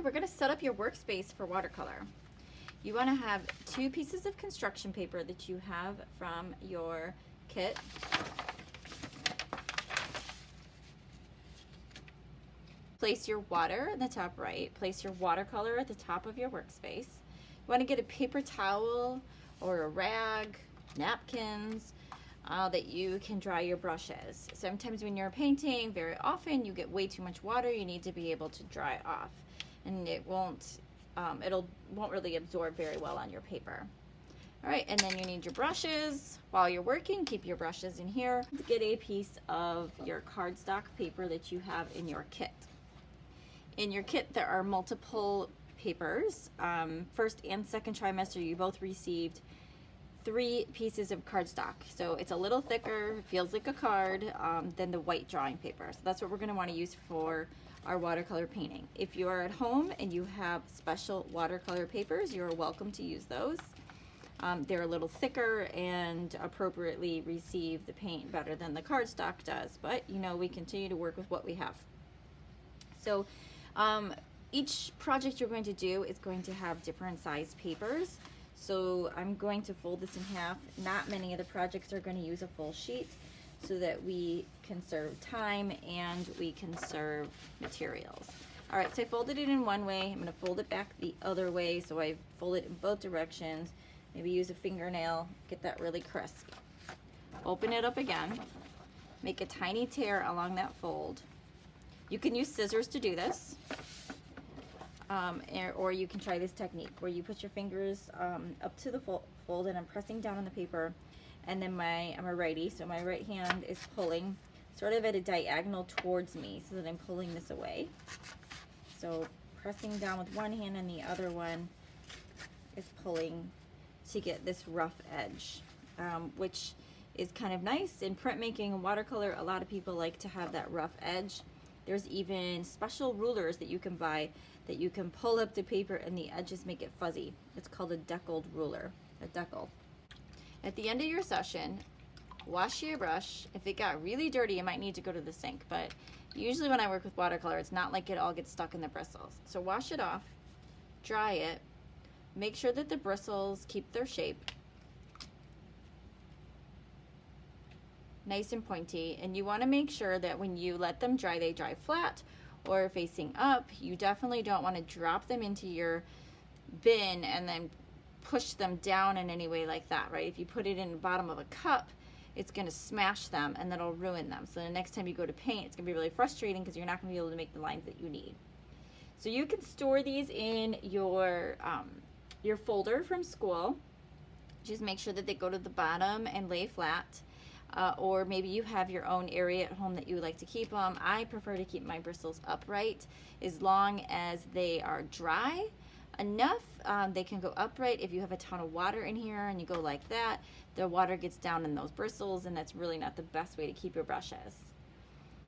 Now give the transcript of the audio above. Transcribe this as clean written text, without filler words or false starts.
we're going to set up your workspace for watercolor. You want to have 2 pieces of construction paper that you have from your kit. Place your water in the top right. Place your watercolor at the top of your workspace. You want to get a paper towel or a rag, napkins, that you can dry your brushes. Sometimes when you're painting, very often you get way too much water. You need to be able to dry off, and it won't really absorb very well on your paper. All right, and then you need your brushes. While you're working, keep your brushes in here. Get a piece of your cardstock paper that you have in your kit. In your kit, there are multiple papers. First and second trimester, you both received 3 pieces of cardstock. So it's a little thicker, feels like a card, than the white drawing paper. So that's what we're going to want to use for our watercolor painting. If you are at home and you have special watercolor papers, you're welcome to use those. They're a little thicker and appropriately receive the paint better than the cardstock does, but you know, we continue to work with what we have. So each project you're going to do is going to have different size papers. So I'm going to fold this in half. Not many of the projects are going to use a full sheet, so that we conserve time and we conserve materials. All right, so I folded it in one way. I'm going to fold it back the other way, so I fold it in both directions. Maybe use a fingernail, get that really crisp. Open it up again. Make a tiny tear along that fold. You can use scissors to do this. Or you can try this technique where you put your fingers up to the fold, and I'm pressing down on the paper, and then I'm a righty, so my right hand is pulling sort of at a diagonal towards me, so that I'm pulling this away. So pressing down with one hand, and the other one is pulling to get this rough edge, which is kind of nice. In printmaking and watercolor, a lot of people like to have that rough edge. There's even special rulers that you can buy that you can pull up the paper and the edges make it fuzzy. It's called a deckled ruler, a decal. At the end of your session, wash your brush. If it got really dirty, you might need to go to the sink, but usually when I work with watercolor, it's not like it all gets stuck in the bristles. So wash it off, dry it, make sure that the bristles keep their shape, nice and pointy, and you want to make sure that when you let them dry, they dry flat or facing up. You definitely don't want to drop them into your bin and then push them down in any way like that, right? If you put it in the bottom of a cup, it's going to smash them and that'll ruin them. So the next time you go to paint, it's going to be really frustrating because you're not going to be able to make the lines that you need. So you can store these in your folder from school. Just make sure that they go to the bottom and lay flat. Or maybe you have your own area at home that you like to keep them. I prefer to keep my bristles upright as long as they are dry enough. They can go upright. If you have a ton of water in here and you go like that, the water gets down in those bristles, and that's really not the best way to keep your brushes.